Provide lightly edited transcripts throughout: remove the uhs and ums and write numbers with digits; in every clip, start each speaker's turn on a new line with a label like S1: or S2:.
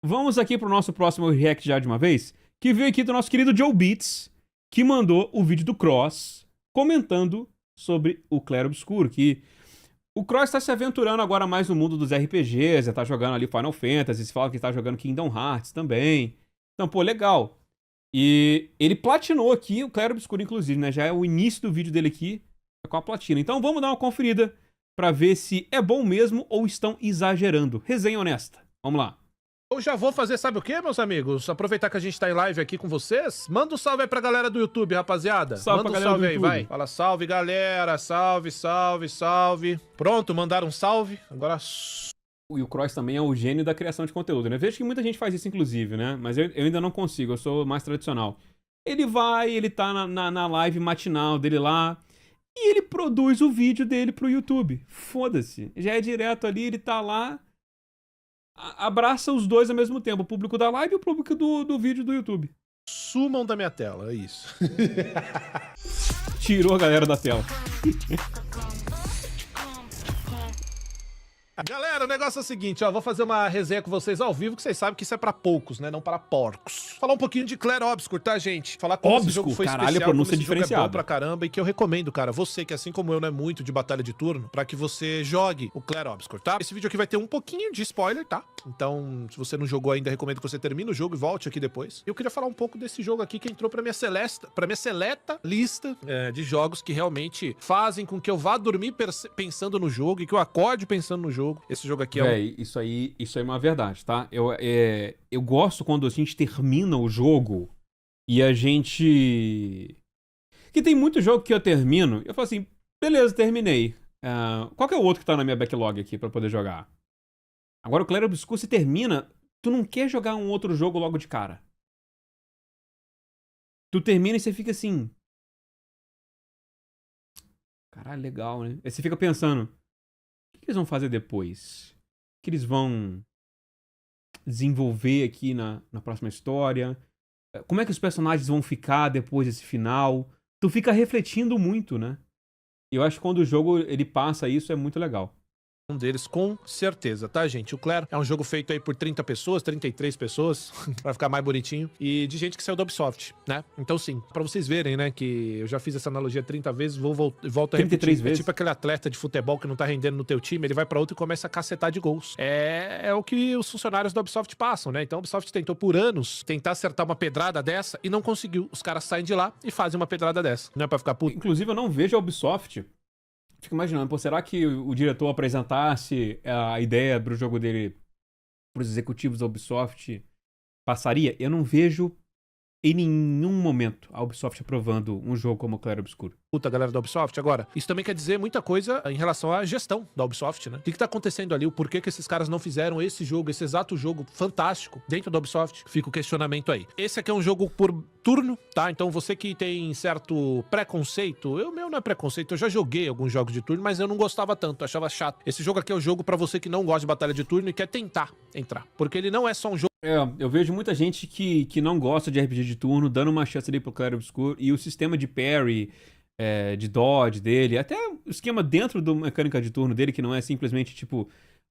S1: vamos aqui pro nosso próximo react já de uma vez, que veio aqui do nosso querido Joe Beats, que mandou o vídeo do Cross comentando sobre o Claro Obscuro, que o Cross tá se aventurando agora mais no mundo dos RPGs, já tá jogando ali Final Fantasy, se fala que tá jogando Kingdom Hearts também. Então, pô, legal. E ele platinou aqui o Claro Obscuro, inclusive, né? Já é o início do vídeo dele aqui com a platina. Então vamos dar uma conferida pra ver se é bom mesmo ou estão exagerando. Resenha honesta. Vamos lá.
S2: Eu já vou fazer, sabe o que, meus amigos? Aproveitar que a gente tá em live aqui com vocês. Manda um salve aí pra galera do YouTube, rapaziada.
S1: Salve
S2: Manda
S1: pra
S2: um
S1: galera
S2: salve
S1: do
S2: aí,
S1: YouTube.
S2: vai. Fala salve, galera. Salve, salve, salve. Pronto, mandaram um salve. Agora...
S1: E o Cross também é o gênio da criação de conteúdo, né? Vejo que muita gente faz isso, inclusive, né? Mas eu ainda não consigo, eu sou mais tradicional. Ele tá na live matinal dele lá, e ele produz o vídeo dele pro YouTube. Foda-se. Já é direto ali, ele tá lá, abraça os dois ao mesmo tempo, o público da live e o público do vídeo do YouTube.
S2: Sumam da minha tela, é isso.
S1: Tirou a galera da tela.
S2: Galera, o negócio é o seguinte, ó, vou fazer uma resenha com vocês ao vivo, que vocês sabem que isso é pra poucos, né, não para porcos. Falar um pouquinho de Claro Obscur, tá, gente? Falar como esse jogo foi
S1: caralho,
S2: especial, como
S1: pronúncia
S2: esse jogo é bom
S1: diferenciada.
S2: pra caramba, e que eu recomendo, cara, você que assim como eu não é muito de batalha de turno, pra que você jogue o Claro Obscur, tá? Esse vídeo aqui vai ter um pouquinho de spoiler, tá? Então, se você não jogou ainda, recomendo que você termine o jogo e volte aqui depois. Eu queria falar um pouco desse jogo aqui que entrou pra minha seleta lista de jogos que realmente fazem com que eu vá dormir pensando no jogo e que eu acorde pensando no jogo. Esse jogo aqui é
S1: Véi, isso aí é uma verdade, tá? Eu gosto quando a gente termina o jogo e a gente... Que tem muito jogo que eu termino e eu falo assim, beleza, terminei. Qual que é o outro que tá na minha backlog aqui pra poder jogar? Agora o Claro Obscur, se termina, tu não quer jogar um outro jogo logo de cara. Tu termina e você fica assim... Caralho, legal, né? Aí você fica pensando, o que eles vão fazer depois? O que eles vão desenvolver aqui na próxima história? Como é que os personagens vão ficar depois desse final? Tu fica refletindo muito, né? E eu acho que quando o jogo ele passa isso é muito legal.
S2: um deles, com certeza, tá, gente? O Claro é um jogo feito aí por 30 pessoas, 33 pessoas, pra ficar mais bonitinho, e de gente que saiu da Ubisoft, né? Então, sim, pra vocês verem, né, que eu já fiz essa analogia 30 vezes, volto a
S1: 33
S2: repetir.
S1: vezes?
S2: É tipo aquele atleta de futebol que não tá rendendo no teu time, ele vai pra outro e começa a cacetar de gols. É o que os funcionários da Ubisoft passam, né? Então, a Ubisoft tentou por anos tentar acertar uma pedrada dessa e não conseguiu. Os caras saem de lá e fazem uma pedrada dessa. Não é pra ficar puto.
S1: Inclusive, eu não vejo a Ubisoft. Fico imaginando, pô, será que o diretor apresentasse a ideia pro jogo dele pros executivos da Ubisoft, passaria? Eu não vejo em nenhum momento a Ubisoft aprovando um jogo como Claro Obscuro.
S2: Puta, galera da Ubisoft. Agora, isso também quer dizer muita coisa em relação à gestão da Ubisoft, né? O que tá acontecendo ali? O porquê que esses caras não fizeram esse jogo, esse exato jogo fantástico dentro da Ubisoft? Fica o questionamento aí. Esse aqui é um jogo por turno, tá? Então você que tem certo preconceito, meu não é preconceito, eu já joguei alguns jogos de turno, mas eu não gostava tanto, achava chato. Esse jogo aqui é o jogo pra você que não gosta de batalha de turno e quer tentar entrar, porque ele não é só um jogo.
S1: Eu vejo muita gente que não gosta de RPG de turno, dando uma chance ali pro Claro Obscuro, e o sistema de parry, de dodge dele, até o esquema dentro da mecânica de turno dele, que não é simplesmente tipo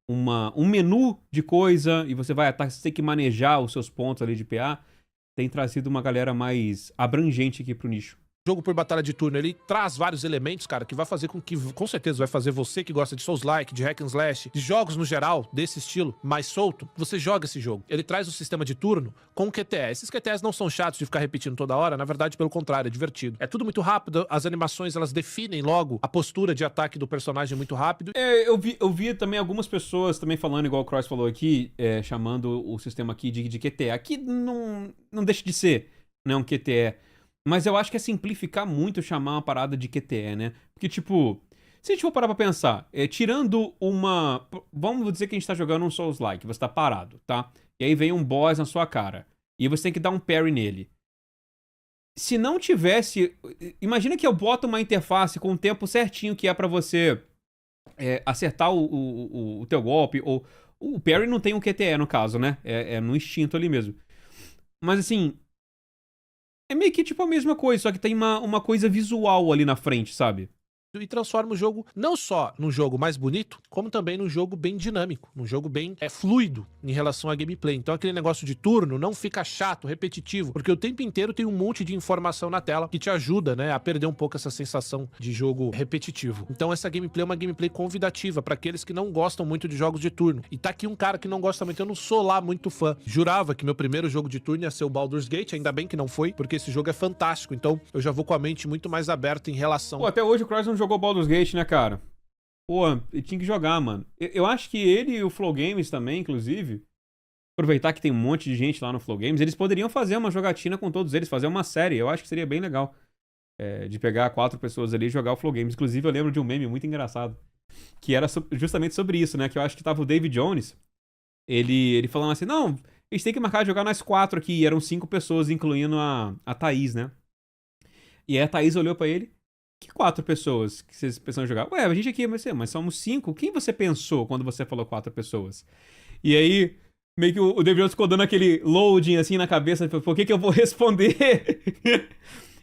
S1: um menu de coisa, e você vai atacar, você tem que manejar os seus pontos ali de PA, tem trazido uma galera mais abrangente aqui pro nicho.
S2: Jogo por batalha de turno, ele traz vários elementos, cara, que vai fazer com que, com certeza, vai fazer você que gosta de Souls-like, de hack and slash, de jogos no geral, desse estilo, mais solto, você joga esse jogo. Ele traz o sistema de turno com QTE. Esses QTEs não são chatos de ficar repetindo toda hora, na verdade, pelo contrário, é divertido. É tudo muito rápido, as animações, elas definem logo a postura de ataque do personagem muito rápido.
S1: Eu vi também algumas pessoas também falando, igual o Cross falou aqui, chamando o sistema aqui de QTE. Aqui não deixa de ser, né, um QTE. Mas eu acho que é simplificar muito chamar uma parada de QTE, né? Porque, tipo, se a gente for parar pra pensar, tirando uma... Vamos dizer que a gente tá jogando um Souls-like, você tá parado, tá? E aí vem um boss na sua cara. E você tem que dar um parry nele. Se não tivesse... Imagina que eu boto uma interface com o tempo certinho que é pra você acertar o teu golpe. Ou o parry não tem um QTE, no caso, né? É no instinto ali mesmo. Mas, assim... É meio que tipo a mesma coisa, só que tem uma coisa visual ali na frente, sabe?
S2: e transforma o jogo não só num jogo mais bonito, como também num jogo bem dinâmico, num jogo bem fluido em relação à gameplay. Então aquele negócio de turno não fica chato, repetitivo, porque o tempo inteiro tem um monte de informação na tela que te ajuda, né, a perder um pouco essa sensação de jogo repetitivo. Então essa gameplay é uma gameplay convidativa para aqueles que não gostam muito de jogos de turno. E tá aqui um cara que não gosta muito, eu não sou lá muito fã. Jurava que meu primeiro jogo de turno ia ser o Baldur's Gate, ainda bem que não foi, porque esse jogo é fantástico. Então eu já vou com a mente muito mais aberta em relação...
S1: Pô, até hoje o Cross não jogou Baldur's Gate, né, cara? Pô, ele tinha que jogar, mano. Eu acho que ele e o Flow Games também, inclusive, aproveitar que tem um monte de gente lá no Flow Games, eles poderiam fazer uma jogatina com todos eles, fazer uma série. Eu acho que seria bem legal. De pegar 4 pessoas ali e jogar o Flow Games. Inclusive, eu lembro de um meme muito engraçado, que era justamente sobre isso, né? Que eu acho que tava o David Jones, ele falando assim, não, a gente tem que marcar de jogar nós 4 aqui. E eram 5 pessoas, incluindo a Thaís, né? E aí a Thaís olhou pra ele, que 4 pessoas que vocês pensam em jogar? Ué, a gente aqui, mas somos 5. Quem você pensou quando você falou 4 pessoas? E aí, meio que o David Jones ficou dando aquele loading assim na cabeça, por que eu vou responder?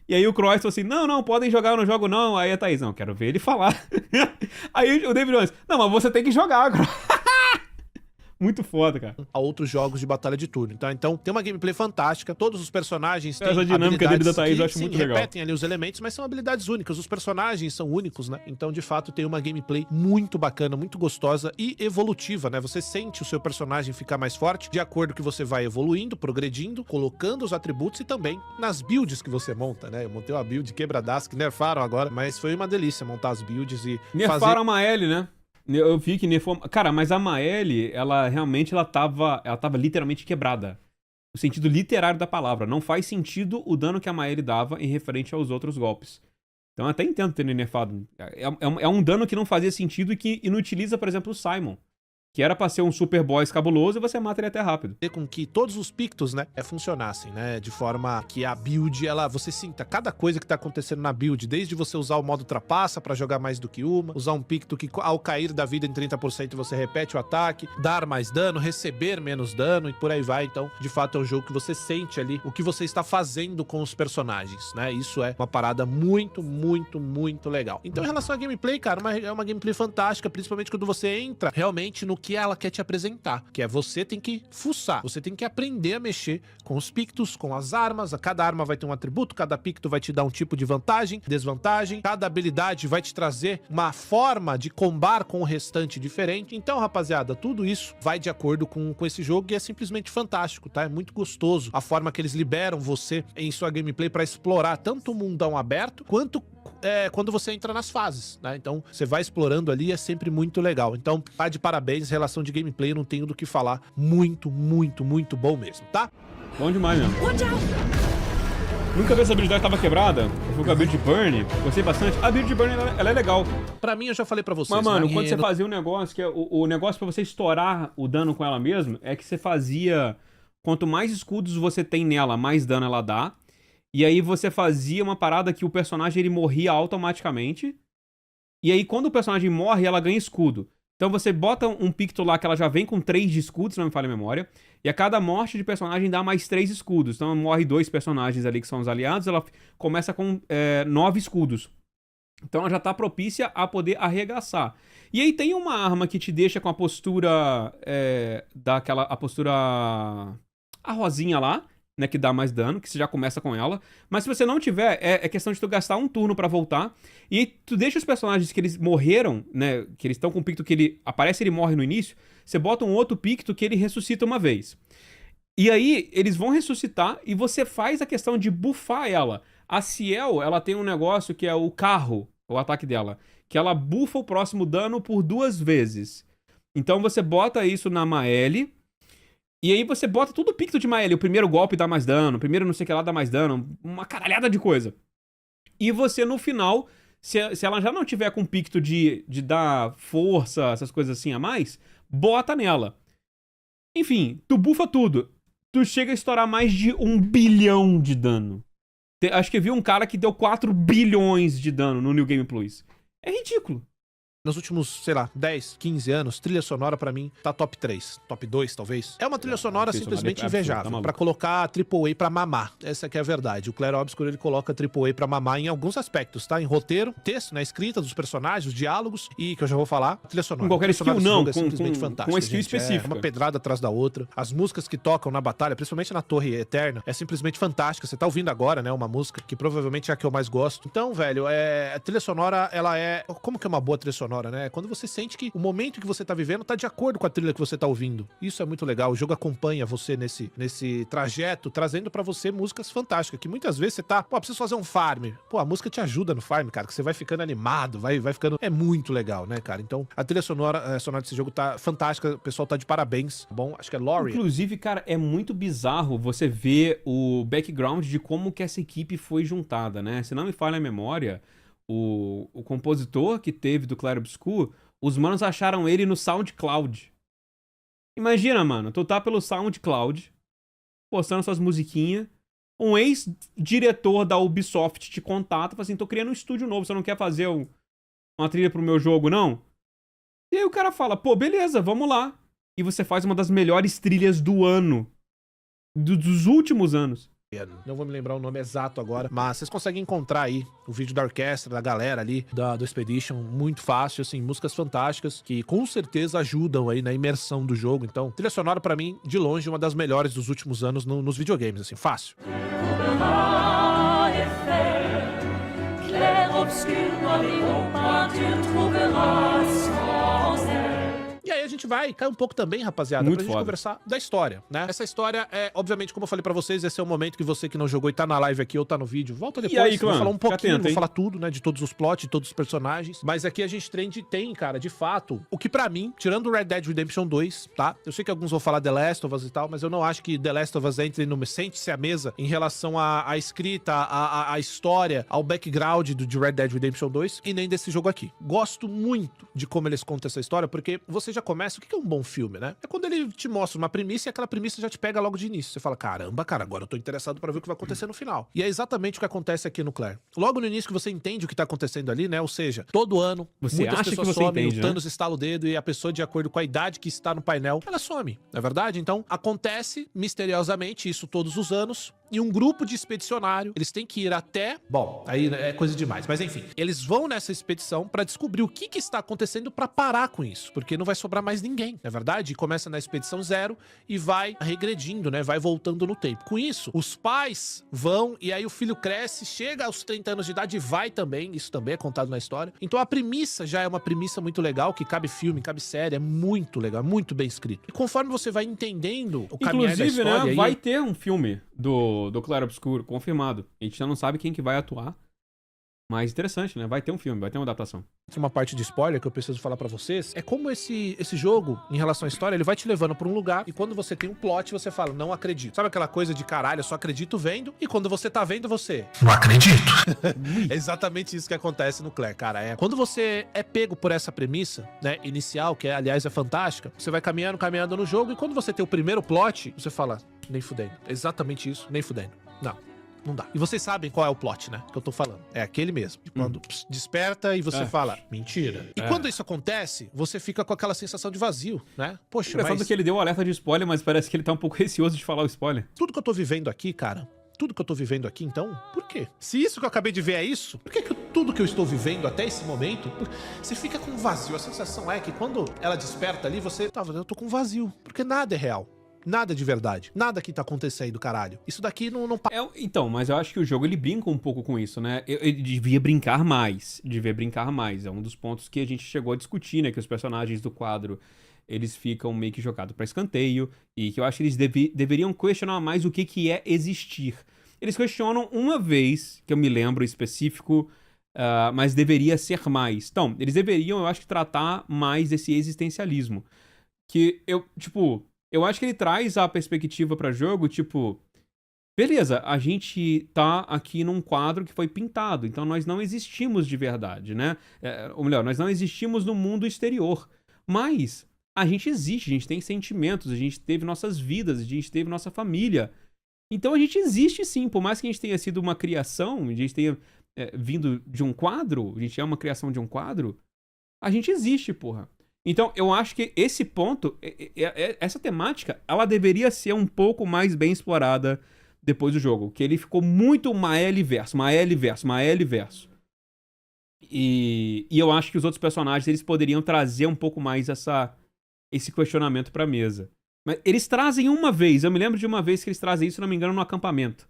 S1: E aí o Croix falou assim, não, podem jogar, eu não jogo não. Aí a Thaís, não, quero ver ele falar. Aí o David Jones, não, mas você tem que jogar, Croix. Muito foda, cara.
S2: A outros jogos de batalha de turno. Então tem uma gameplay fantástica, todos os personagens têm
S1: essa dinâmica dele da Thaís eu acho
S2: sim,
S1: muito legal.
S2: Repetem ali os elementos, mas são habilidades únicas. Os personagens são únicos, né? Então, de fato, tem uma gameplay muito bacana, muito gostosa e evolutiva, né? Você sente o seu personagem ficar mais forte de acordo que você vai evoluindo, progredindo, colocando os atributos e também nas builds que você monta, né? Eu montei uma build quebradaço que nerfaram agora, mas foi uma delícia montar as builds e
S1: nerfaram a Maeli, né? Eu vi que nerfou... Cara, mas a Maeli, ela realmente tava literalmente quebrada. No sentido literário da palavra. Não faz sentido o dano que a Maeli dava em referente aos outros golpes. Então eu até entendo ter nerfado. É um dano que não fazia sentido e que inutiliza, por exemplo, o Simon. Que era pra ser um super boss cabuloso e você mata ele até rápido.
S2: Com que todos os pictos, né, funcionassem, né, de forma que a build, você sinta cada coisa que tá acontecendo na build, desde você usar o modo trapaça pra jogar mais do que uma, usar um picto que ao cair da vida em 30% você repete o ataque, dar mais dano, receber menos dano e por aí vai. Então, de fato, é um jogo que você sente ali o que você está fazendo com os personagens, né, isso é uma parada muito, muito, muito legal. Então, em relação à gameplay, cara, é uma gameplay fantástica, principalmente quando você entra realmente no que ela quer te apresentar, que é você tem que fuçar, você tem que aprender a mexer com os pictos, com as armas, cada arma vai ter um atributo, cada picto vai te dar um tipo de vantagem, desvantagem, cada habilidade vai te trazer uma forma de combar com o restante diferente. Então, rapaziada, tudo isso vai de acordo com esse jogo e é simplesmente fantástico, tá? É muito gostoso a forma que eles liberam você em sua gameplay pra explorar tanto o mundão aberto, quanto quando você entra nas fases, né? Então, você vai explorando ali e é sempre muito legal. Então, tá de parabéns, em relação de gameplay, eu não tenho do que falar. Muito, muito, muito bom mesmo, tá?
S1: Bom demais mesmo. Nunca vi essa habilidade que tava quebrada. Eu fui com a build de Burn, gostei bastante. A build de Burn, ela é legal.
S2: Pra mim, eu já falei pra vocês.
S1: Mas, mano, quando você fazia um negócio, que é o negócio pra você estourar o dano com ela mesmo, é que você fazia... Quanto mais escudos você tem nela, mais dano ela dá. E aí você fazia uma parada que o personagem ele morria automaticamente. E aí quando o personagem morre, ela ganha escudo. Então você bota um picto lá que ela já vem com 3 de escudos, se não me falha a memória. E a cada morte de personagem dá mais 3 escudos. Então morre 2 personagens ali que são os aliados, ela começa com 9 escudos. Então ela já tá propícia a poder arregaçar. E aí tem uma arma que te deixa com a postura... a postura... A rosinha lá, né, que dá mais dano, que você já começa com ela. Mas se você não tiver, é questão de tu gastar um turno pra voltar. E tu deixa os personagens que eles morreram, né, que eles estão com um picto que ele aparece e ele morre no início, você bota um outro picto que ele ressuscita uma vez. E aí, eles vão ressuscitar e você faz a questão de buffar ela. A Ciel, ela tem um negócio que é o carro, o ataque dela, que ela buffa o próximo dano por 2 vezes. Então você bota isso na Maeli, e aí você bota tudo o picto de Maeli. O primeiro golpe dá mais dano, o primeiro não sei o que lá dá mais dano, uma caralhada de coisa. E você, no final, se ela já não tiver com picto de dar força, essas coisas assim a mais, bota nela. Enfim, tu bufa tudo. Tu chega a estourar mais de 1 bilhão de dano. Acho que eu vi um cara que deu 4 bilhões de dano no New Game Plus. É ridículo.
S2: nos últimos, sei lá, 10, 15 anos, trilha sonora pra mim tá top 3, top 2 talvez. É uma trilha sonora simplesmente invejável, pra colocar AAA pra mamar. Essa que é a verdade. O Clair Obscur, ele coloca AAA pra mamar em alguns aspectos, tá? Em roteiro, texto, na escrita dos personagens, os diálogos e, que eu já vou falar, trilha sonora.
S1: Com qualquer skill não,
S2: é simplesmente fantástica,
S1: com skill específico.
S2: É uma pedrada atrás da outra. As músicas que tocam na batalha, principalmente na Torre Eterna, é simplesmente fantástica. Você tá ouvindo agora, né, uma música que provavelmente é a que eu mais gosto. Então, velho, a trilha sonora, ela é... Como que é uma boa trilha sonora, né? Quando você sente que o momento que você tá vivendo tá de acordo com a trilha que você tá ouvindo. Isso é muito legal. O jogo acompanha você nesse trajeto, trazendo pra você músicas fantásticas, que muitas vezes você tá, preciso fazer um farm. Pô, a música te ajuda no farm, cara, que você vai ficando animado, vai ficando... É muito legal, né, cara? Então, a trilha sonora desse jogo tá fantástica, o pessoal tá de parabéns. Bom, acho que é Lori.
S1: Inclusive, cara, é muito bizarro você ver o background de como que essa equipe foi juntada, né? Se não me falha a memória, o compositor que teve do Clair Obscur, os manos acharam ele no SoundCloud. Imagina, mano, tu tá pelo SoundCloud, postando suas musiquinhas, um ex-diretor da Ubisoft te contata e fala assim, tô criando um estúdio novo, você não quer fazer uma trilha pro meu jogo, não? E aí o cara fala, pô, beleza, vamos lá. E você faz uma das melhores trilhas do ano. Dos últimos anos.
S2: Não vou me lembrar o nome exato agora, mas vocês conseguem encontrar aí o vídeo da orquestra, da galera ali, do Expedition, muito fácil, assim, músicas fantásticas, que com certeza ajudam aí na imersão do jogo. Então, trilha sonora pra mim, de longe, uma das melhores dos últimos anos nos videogames, assim, fácil. E aí a gente vai cair um pouco também, rapaziada, pra gente conversar da história, né? Essa história é, obviamente, como eu falei pra vocês, esse é o momento que você que não jogou e tá na live aqui ou tá no vídeo, volta depois,
S1: aí,
S2: vou falar um pouquinho,
S1: atento,
S2: vou falar tudo, né, de todos os plots, de todos os personagens, mas aqui a gente tem, cara, de fato, o que pra mim, tirando o Red Dead Redemption 2, tá? Eu sei que alguns vão falar The Last of Us e tal, mas eu não acho que The Last of Us entre no Sente-se à mesa em relação à escrita, à história, ao background de Red Dead Redemption 2 e nem desse jogo aqui. Gosto muito de como eles contam essa história, porque você já começa, o que é um bom filme, né? É quando ele te mostra uma premissa e aquela premissa já te pega logo de início. Você fala, caramba, cara, agora eu tô interessado pra ver o que vai acontecer no final. E é exatamente o que acontece aqui no Clair. Logo no início que você entende o que tá acontecendo ali, né? Ou seja, todo ano,
S1: você
S2: muitas
S1: acha
S2: pessoas
S1: que você
S2: somem,
S1: entende,
S2: o Thanos estala o dedo e a pessoa, de acordo com a idade que está no painel, ela some, não é verdade? Então, acontece misteriosamente isso todos os anos e um grupo de expedicionário, eles têm que ir até... Bom, aí é coisa demais, mas enfim. Eles vão nessa expedição pra descobrir o que está acontecendo pra parar com isso, porque não vai sobrar mais ninguém, não é verdade? E começa na expedição 0 e vai regredindo, né? Vai voltando no tempo. Com isso, os pais vão e aí o filho cresce, chega aos 30 anos de idade e vai também, isso também é contado na história. Então a premissa já é uma premissa muito legal, que cabe filme, cabe série, é muito legal, muito bem escrito. E conforme você vai entendendo o caminhar da história...
S1: Inclusive, né,
S2: aí...
S1: vai ter um filme do Clair Obscur, confirmado. A gente já não sabe quem que vai atuar. Mas interessante, né? Vai ter um filme, vai ter uma adaptação.
S2: Uma parte de spoiler que eu preciso falar pra vocês é como esse jogo, em relação à história, ele vai te levando pra um lugar e quando você tem um plot, você fala, não acredito. Sabe aquela coisa de caralho, eu só acredito vendo e quando você tá vendo, você... Não acredito. É exatamente isso que acontece no Clair, cara. Quando você é pego por essa premissa, né, inicial, que aliás é fantástica, você vai caminhando no jogo e quando você tem o primeiro plot, você fala, nem fudendo. É exatamente isso, nem fudendo. Não dá. E vocês sabem qual é o plot, né? Que eu tô falando. É aquele mesmo. Quando desperta e você fala, mentira. E quando isso acontece, você fica com aquela sensação de vazio, né? Poxa,
S1: engraçado que ele deu o alerta de spoiler, mas parece que ele tá um pouco receoso de falar o spoiler.
S2: Tudo que eu tô vivendo aqui, cara... Tudo que eu tô vivendo aqui, então, por quê? Se isso que eu acabei de ver é isso, por que tudo que eu estou vivendo até esse momento, você fica com vazio? A sensação é que quando ela desperta ali, você... eu tô com vazio, porque nada é real. Nada de verdade. Nada que tá acontecendo, caralho. Isso daqui não...
S1: Então, mas eu acho que o jogo, ele brinca um pouco com isso, né? Ele devia brincar mais. É um dos pontos que a gente chegou a discutir, né? Que os personagens do quadro, eles ficam meio que jogados pra escanteio. E que eu acho que eles deveriam questionar mais o que é existir. Eles questionam uma vez, que eu me lembro específico, mas deveria ser mais. Então, eles deveriam, eu acho que, tratar mais desse existencialismo. Que eu acho que ele traz a perspectiva pra jogo, tipo... Beleza, a gente tá aqui num quadro que foi pintado, então nós não existimos de verdade, né? Ou melhor, nós não existimos no mundo exterior. Mas a gente existe, a gente tem sentimentos, a gente teve nossas vidas, a gente teve nossa família. Então a gente existe sim, por mais que a gente tenha sido uma criação, a gente tenha vindo de um quadro, a gente é uma criação de um quadro... a gente existe, porra. Então, eu acho que esse ponto, essa temática, ela deveria ser um pouco mais bem explorada depois do jogo. Que ele ficou muito Mael-verso. E eu acho que os outros personagens, eles poderiam trazer um pouco mais esse questionamento pra mesa. Mas eles trazem uma vez, eu me lembro de uma vez que eles trazem isso, se não me engano, no acampamento.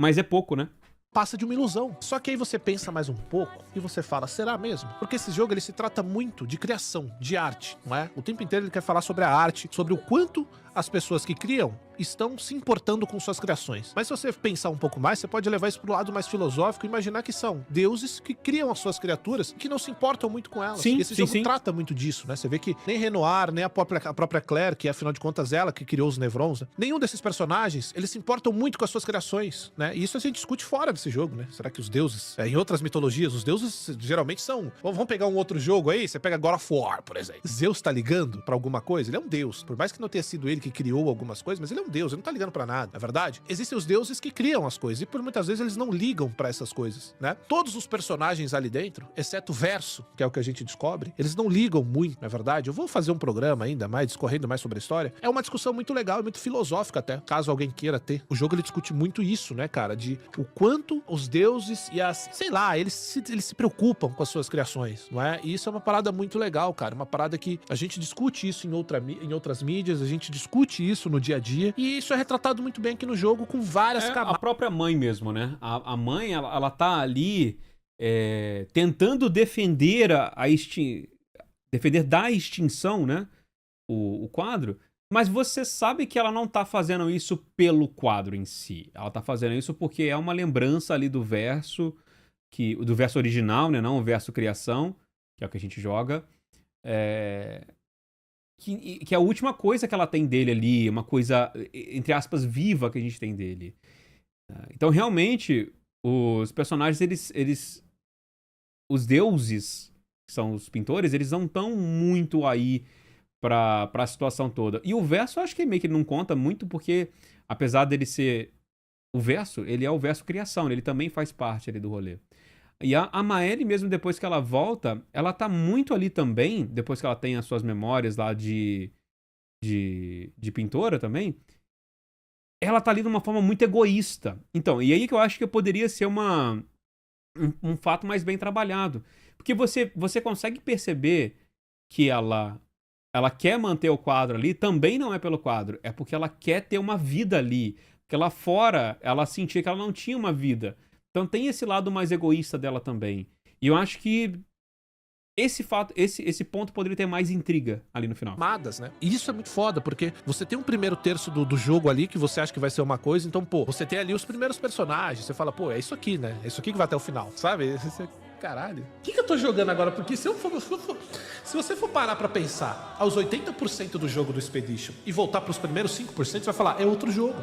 S1: Mas é pouco, né?
S2: Passa de uma ilusão. Só que aí você pensa mais um pouco e você fala, será mesmo? Porque esse jogo ele se trata muito de criação, de arte, não é? O tempo inteiro ele quer falar sobre a arte, sobre o quanto as pessoas que criam estão se importando com suas criações. Mas se você pensar um pouco mais, você pode levar isso pro lado mais filosófico e imaginar que são deuses que criam as suas criaturas e que não se importam muito com elas.
S1: Sim,
S2: e esse jogo trata muito disso, né? Você vê que nem Renoir, nem a própria Claire, que afinal de contas ela que criou os Nevrons, né? Nenhum desses personagens, eles se importam muito com as suas criações, né? E isso a gente discute fora desse jogo, né? Será que os deuses, em outras mitologias, os deuses geralmente são... Vamos pegar um outro jogo aí, você pega God of War, por exemplo. Zeus tá ligando pra alguma coisa? Ele é um deus. Por mais que não tenha sido ele que criou algumas coisas, mas ele é um deus, ele não tá ligando pra nada, não é verdade? Existem os deuses que criam as coisas, e por muitas vezes eles não ligam pra essas coisas, né? Todos os personagens ali dentro, exceto o Verso, que é o que a gente descobre, eles não ligam muito, não é verdade? Eu vou fazer um programa ainda mais, discorrendo mais sobre a história. É uma discussão muito legal e muito filosófica até, caso alguém queira ter. O jogo ele discute muito isso, né, cara? De o quanto os deuses e as... sei lá, eles se preocupam com as suas criações, não é? E isso é uma parada muito legal, cara. Uma parada que a gente discute isso em outras mídias, a gente discute isso no dia a dia, e isso é retratado muito bem aqui no jogo com várias camadas.
S1: A própria mãe mesmo, né? A mãe, ela tá ali tentando defender defender da extinção, né? O quadro, mas você sabe que ela não tá fazendo isso pelo quadro em si. Ela tá fazendo isso porque é uma lembrança ali do verso, do verso original, né? Não o verso criação, que é o que a gente joga. Que é a última coisa que ela tem dele ali, uma coisa, entre aspas, viva que a gente tem dele. Então, realmente, os personagens, os deuses, que são os pintores, eles não estão muito aí pra situação toda. E o verso, eu acho que meio que não conta muito, porque, apesar dele ser o verso, ele é o verso criação, ele também faz parte ali do rolê. E a Maëlle, mesmo depois que ela volta, ela tá muito ali também, depois que ela tem as suas memórias lá de pintora também, ela tá ali de uma forma muito egoísta. Então, e aí que eu acho que poderia ser um fato mais bem trabalhado. Porque você consegue perceber que ela quer manter o quadro ali, também não é pelo quadro, é porque ela quer ter uma vida ali. Porque lá fora, ela sentia que ela não tinha uma vida. Então tem esse lado mais egoísta dela também. E eu acho que esse ponto poderia ter mais intriga ali no final.
S2: Camadas, né? E isso é muito foda, porque você tem um primeiro terço do jogo ali que você acha que vai ser uma coisa, então, pô, você tem ali os primeiros personagens, você fala, pô, é isso aqui, né? É isso aqui que vai até o final, sabe? Caralho. O que eu tô jogando agora? Porque se você for parar pra pensar aos 80% do jogo do Expedition e voltar pros primeiros 5%, você vai falar, é outro jogo.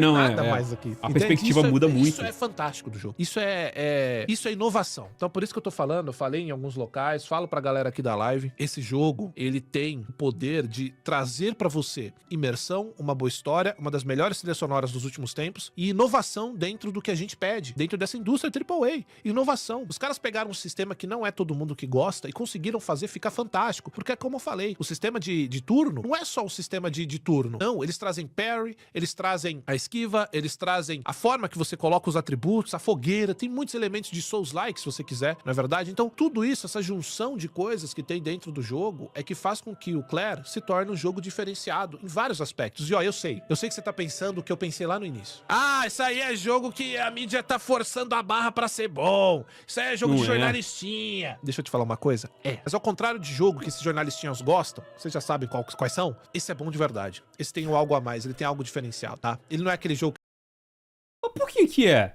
S1: Não
S2: nada mais aqui.
S1: A perspectiva muda muito.
S2: Isso é fantástico do jogo. Isso é inovação. Então, por isso que eu tô falando, eu falei em alguns locais, falo pra galera aqui da live, esse jogo, ele tem o poder de trazer pra você imersão, uma boa história, uma das melhores trilhas sonoras dos últimos tempos e inovação dentro do que a gente pede, dentro dessa indústria AAA. Inovação. Os caras pegaram um sistema que não é todo mundo que gosta e conseguiram fazer ficar fantástico. Porque é como eu falei, o sistema de turno não é só o sistema de turno. Não, eles trazem parry, eles trazem a esquiva, eles trazem a forma que você coloca os atributos, a fogueira, tem muitos elementos de Souls-like, se você quiser, não é verdade? Então, tudo isso, essa junção de coisas que tem dentro do jogo, é que faz com que o Clair se torne um jogo diferenciado em vários aspectos. E ó, eu sei que você tá pensando o que eu pensei lá no início. Ah, isso aí é jogo que a mídia tá forçando a barra pra ser bom. Isso aí é jogo de jornalistinha. Deixa eu te falar uma coisa. Mas ao contrário de jogo que esses jornalistinhas gostam, vocês já sabem quais são, esse é bom de verdade. Esse tem algo a mais, ele tem algo diferencial, tá? Ele não é aquele jogo...
S1: Mas por que é?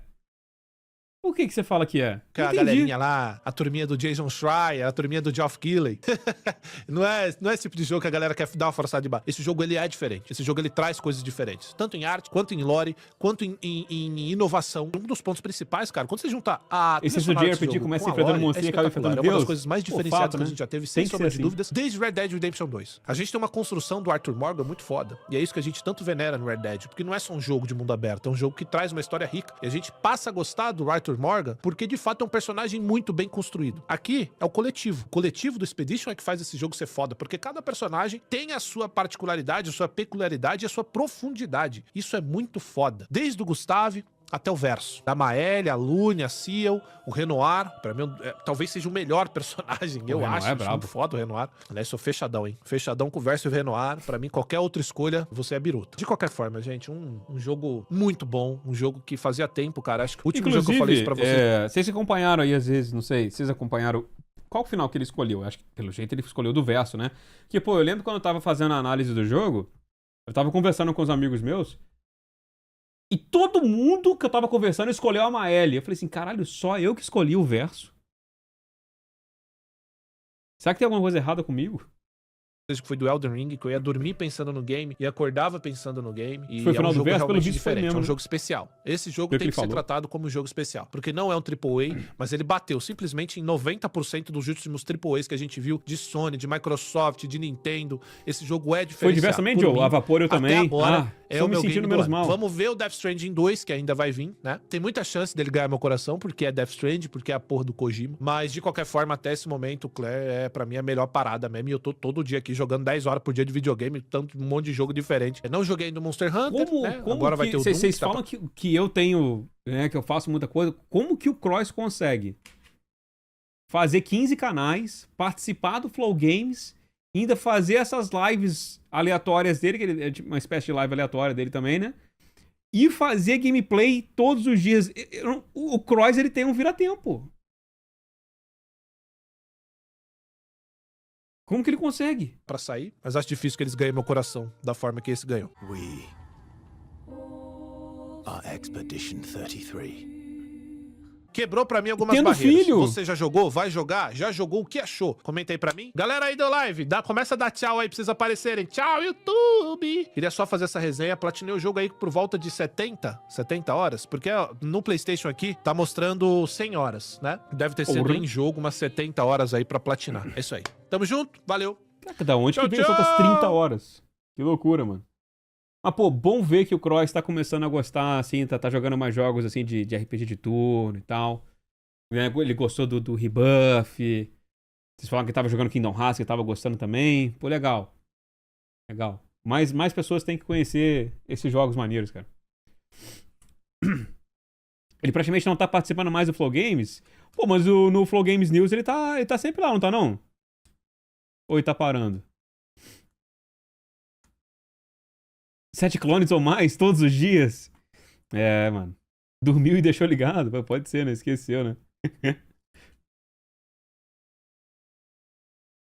S1: Por que você fala que é?
S2: Que a galerinha lá, a turminha do Jason Schreier, a turminha do Geoff Keighley. não é esse tipo de jogo que a galera quer dar uma forçada de barra. Esse jogo, ele é diferente. Esse jogo, ele traz coisas diferentes. Tanto em arte, quanto em lore, quanto em inovação. Um dos pontos principais, cara, quando você junta a...
S1: Esse JRPG começa enfrentando monstros e acaba enfrentando Deus.
S2: É uma das coisas mais diferenciadas que a gente já teve, sem sombra de
S1: assim.
S2: dúvidas, desde Red Dead Redemption 2. A gente tem uma construção do Arthur Morgan muito foda. E é isso que a gente tanto venera no Red Dead. Porque não é só um jogo de mundo aberto, é um jogo que traz uma história rica. E a gente passa a gostar do Arthur Arthur Morgan, porque de fato é um personagem muito bem construído. Aqui é o coletivo. O coletivo do Expedition é que faz esse jogo ser foda, porque cada personagem tem a sua particularidade, a sua peculiaridade e a sua profundidade. Isso é muito foda. Desde o Gustave até o Verso. Da Maelle, a Lune, a Ciel, o Renoir. Pra mim, talvez seja o melhor personagem, eu
S1: Renoir
S2: acho.
S1: é brabo.
S2: Muito foda o Renoir. Aliás, sou fechadão, hein? Fechadão com o Verso e o Renoir. Pra mim, qualquer outra escolha, você é biruta. De qualquer forma, gente, um jogo muito bom. Um jogo que fazia tempo, cara. Acho que o último jogo que eu falei isso pra você.
S1: Vocês acompanharam aí, às vezes, não sei, vocês acompanharam qual o final que ele escolheu? Acho que, pelo jeito, ele escolheu do Verso, né? Que, pô, eu lembro quando eu tava fazendo a análise do jogo, eu tava conversando com os amigos meus, e todo mundo que eu tava conversando escolheu a Maelle. Eu falei assim, caralho, só eu que escolhi o Verso? Será que tem alguma coisa errada comigo?
S2: Que foi do Elden Ring, que eu ia dormir pensando no game e acordava pensando no game. E
S1: Foi o final
S2: um
S1: do
S2: jogo
S1: Verso, pelo
S2: realmente
S1: visto foi
S2: diferente,
S1: mesmo,
S2: é um
S1: né?
S2: jogo especial. Esse jogo
S1: Foi o
S2: tem
S1: que
S2: que ser
S1: ele falou.
S2: tratado como um jogo especial, porque não é um AAA, mas ele bateu simplesmente em 90% dos últimos AAAs que a gente viu de Sony, de Microsoft, de Nintendo. Esse jogo é diferenciado.
S1: Foi diversamente,
S2: Por
S1: Joe.
S2: mim,
S1: A Vapor eu
S2: até
S1: também.
S2: agora, é
S1: tô
S2: o
S1: me
S2: meu
S1: sentindo
S2: game do
S1: menos
S2: ano.
S1: mal.
S2: Vamos ver o Death Stranding 2, que ainda vai vir, né? Tem muita chance dele ganhar meu coração, porque é Death Stranding, porque é a porra do Kojima. Mas, de qualquer forma, até esse momento, o Claire é, pra mim, a melhor parada mesmo. E eu tô todo dia aqui jogando 10 horas por dia de videogame, tanto um monte de jogo diferente. Eu não joguei no Monster Hunter, né? Agora vai ter o Doom.
S1: Vocês
S2: que tá
S1: falam que eu tenho, né, que eu faço muita coisa. Como que o Cross consegue fazer 15 canais, participar do Flow Games, ainda fazer essas lives aleatórias dele, que ele é tipo uma espécie de live aleatória dele também, né? E fazer gameplay todos os dias. O Cross, ele tem um vira-tempo. Como que ele consegue?
S2: pra sair, mas acho difícil que eles ganhem meu coração da forma que esse ganhou.
S3: We are Expedition 33.
S2: Quebrou pra mim algumas
S1: Tendo
S2: barreiras.
S1: filho.
S2: Você já jogou? Vai jogar? Já jogou? O que achou? Comenta aí pra mim. Galera aí do live, começa a dar tchau aí pra vocês aparecerem. Tchau, YouTube! Queria só fazer essa resenha. Platinei o jogo aí por volta de 70 horas. Porque ó, no PlayStation aqui tá mostrando 100 horas, né? Deve ter sido
S1: Porra.
S2: em jogo umas 70 horas aí pra platinar. É isso aí. Tamo junto, valeu.
S1: Caraca, da onde
S2: Tchau,
S1: que veio as outras
S2: tchau.
S1: 30 horas? Que loucura, mano. Mas, pô, bom ver que o Cross tá começando a gostar, assim, tá jogando mais jogos, assim, de RPG de turno e tal. Ele gostou do Rebuff. Vocês falaram que tava jogando Kingdom Hearts, que tava gostando também. Pô, legal. Legal. Mais pessoas têm que conhecer esses jogos maneiros, cara. Ele praticamente não tá participando mais do Flow Games. Pô, mas no Flow Games News ele tá sempre lá, não tá não? Ou ele tá parando? 7 clones ou mais todos os dias? É, mano. Dormiu e deixou ligado? Pode ser, né? Esqueceu, né?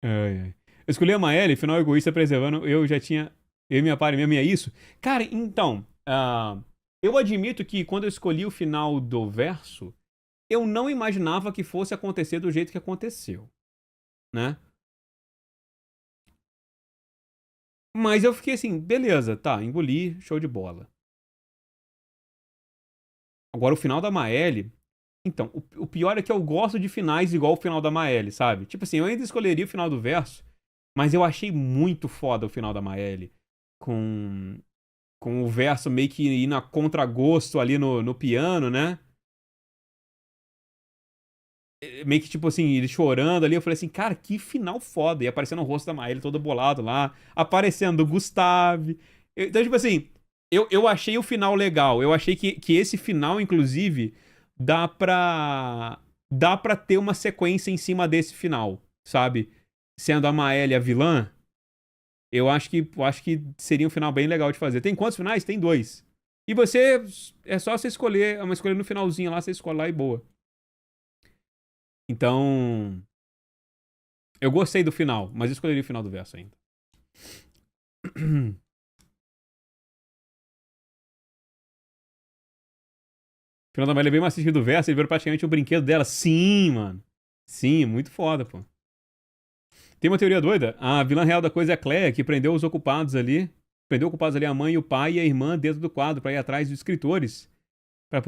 S1: Ai, ai. Eu escolhi a Maelle, final egoísta preservando. Eu já tinha. Eu e minha party mesmo, e é isso? Cara, então. Eu admito que quando eu escolhi o final do verso, eu não imaginava que fosse acontecer do jeito que aconteceu. Né? Mas eu fiquei assim, beleza, tá, engoli, show de bola. Agora o final da Maelle. Então, o pior é que eu gosto de finais igual o final da Maelle, sabe? Tipo assim, eu ainda escolheria o final do verso, mas eu achei muito foda o final da Maelle. Com o verso meio que indo a contragosto ali no piano, né? Meio que tipo assim, ele chorando ali. Eu falei assim, cara, que final foda. E aparecendo o rosto da Maelle todo bolado lá. Aparecendo o Gustave. Então, tipo assim, eu achei o final legal. Eu achei que esse final, inclusive, dá pra ter uma sequência em cima desse final, sabe? Sendo a Maelle a vilã, eu acho que seria um final bem legal de fazer. Tem quantos finais? Tem 2. E você, é só você escolher, uma escolha no finalzinho lá, você escolhe lá e boa. Então, eu gostei do final, mas eu escolheria o final do verso ainda. O final da Maelle é bem mais assistido do verso, ele virou praticamente o brinquedo dela. Sim, mano. Sim, muito foda, pô. Tem uma teoria doida. A vilã real da coisa é a Clea, que prendeu os ocupados ali. Prendeu ocupados ali a mãe, o pai e a irmã dentro do quadro pra ir atrás dos escritores. Pra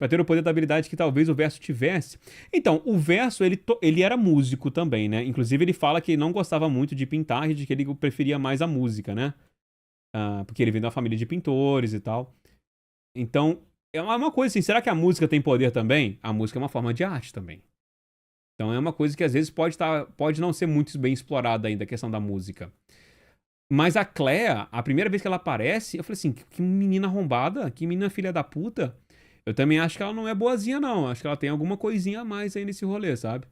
S1: ter o poder da habilidade que talvez o verso tivesse. Então, o verso, ele era músico também, né? Inclusive, ele fala que não gostava muito de pintar e de que ele preferia mais a música, né? Porque ele vem de uma família de pintores e tal. Então, é uma coisa assim, será que a música tem poder também? A música é uma forma de arte também. Então é uma coisa que às vezes pode não ser muito bem explorada ainda, a questão da música. Mas a Clea, a primeira vez que ela aparece, eu falei assim, que menina arrombada, que menina filha da puta. Eu também acho que ela não é boazinha, não. Acho que ela tem alguma coisinha a mais aí nesse rolê, sabe?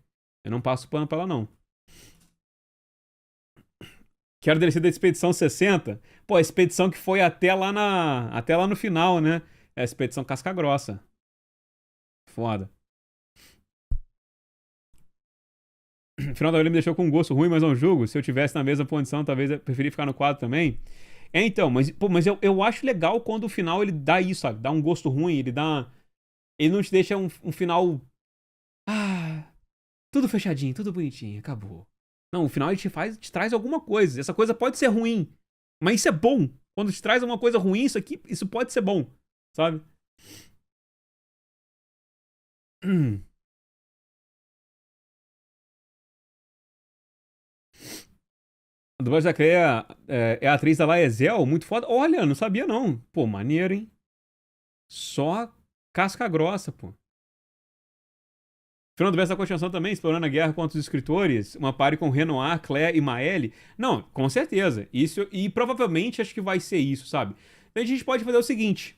S1: Eu não passo pano pra ela, não. Quero DLC da Expedição 60. Pô, a expedição que foi até lá no final, né? É a Expedição Casca Grossa. Foda. O final da vida me deixou com um gosto ruim, mas não julgo. Se eu tivesse na mesma condição, talvez eu preferia ficar no quadro também. É, então, mas eu acho legal quando o final ele dá isso, sabe? Dá um gosto ruim, ele não te deixa um final. Ah, tudo fechadinho, tudo bonitinho, acabou. Não, o final ele te traz alguma coisa. Essa coisa pode ser ruim, mas isso é bom. Quando te traz uma coisa ruim, isso pode ser bom, sabe? A dublagem da Clea é a atriz da Laezel, muito foda. Olha, não sabia não. Pô, maneiro, hein? Só casca grossa, pô. Final do verso da continuação também, explorando a guerra contra os escritores, uma party com Renoir, Claire e Maelle. Não, com certeza. Isso, e provavelmente acho que vai ser isso, sabe? Então a gente pode fazer o seguinte.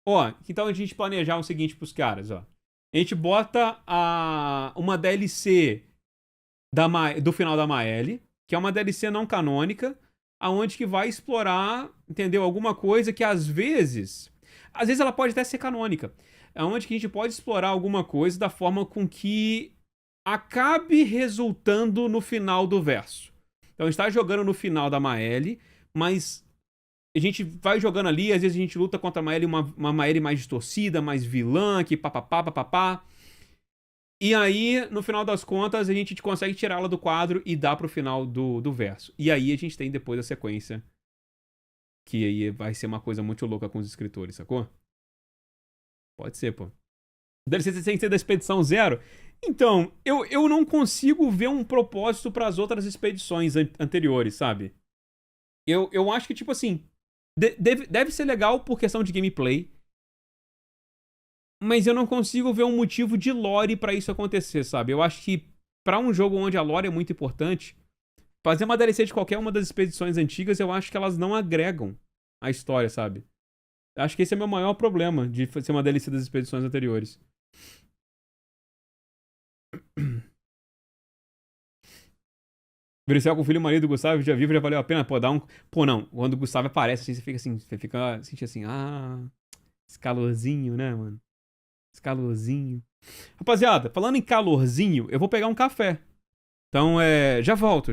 S1: Ó, que tal a gente planejar o seguinte pros caras, ó. A gente bota uma DLC do final da Maelle, que é uma DLC não canônica, aonde que vai explorar, entendeu? Alguma coisa que às vezes ela pode até ser canônica, aonde que a gente pode explorar alguma coisa da forma com que acabe resultando no final do verso. Então a gente tá jogando no final da Maelle, mas a gente vai jogando ali, às vezes a gente luta contra a Maelle, uma Maelle mais distorcida, mais vilã, que papapá, papapá. E aí, no final das contas, a gente consegue tirá-la do quadro e dar pro final do verso. E aí a gente tem depois a sequência, que aí vai ser uma coisa muito louca com os escritores, sacou? Pode ser, pô. DLC sem ser da Expedição Zero. Então, eu não consigo ver um propósito para as outras expedições anteriores, sabe? Eu acho que, tipo assim, deve ser legal por questão de gameplay, mas eu não consigo ver um motivo de lore pra isso acontecer, sabe? Eu acho que pra um jogo onde a lore é muito importante, fazer uma DLC de qualquer uma das expedições antigas, eu acho que elas não agregam a história, sabe? Acho que esse é o meu maior problema de ser uma DLC das expedições anteriores. Vericial com o filho e marido do Gustavo, já vivo, já valeu a pena. Pô, dá um. Pô, não. Quando o Gustavo aparece, assim, você fica sentindo assim, esse calorzinho, né, mano? Esse calorzinho. Rapaziada, falando em calorzinho, eu vou pegar um café. Então, já volto.